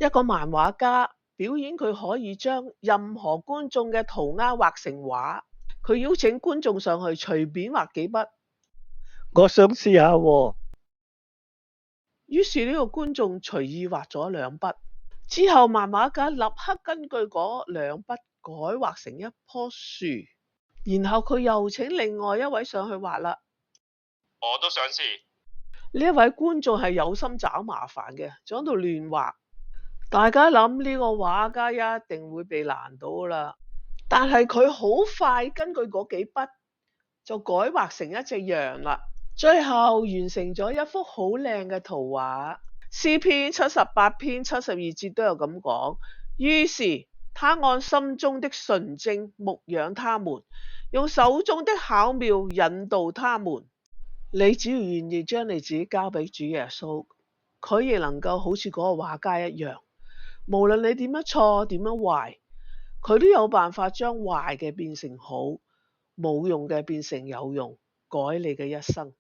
一個漫畫家表演佢可以將任何觀眾嘅塗鴉畫成畫，佢邀請觀眾上去隨便畫幾筆。我想試下喎。於是呢個觀眾隨意畫咗2筆，之後漫畫家立刻根據嗰2筆改畫成一棵樹，然後佢又請另外一位上去畫啦。我都想試。呢一位觀眾係有心找麻煩嘅，就喺度亂畫。大家諗呢個畫家一定會被難到啦，但係佢好快根據嗰幾筆就改畫成一隻羊啦，最後完成咗一幅好靚嘅圖畫。詩篇78篇72節都有咁講，於是他按心中的純正牧養他們，用手中的巧妙引導他們。你只要願意將你自己交俾主耶穌，佢亦能夠好似嗰個畫家一樣，無論你點樣錯點樣壞，佢都有辦法將壞嘅變成好，冇用嘅變成有用，改你嘅一生。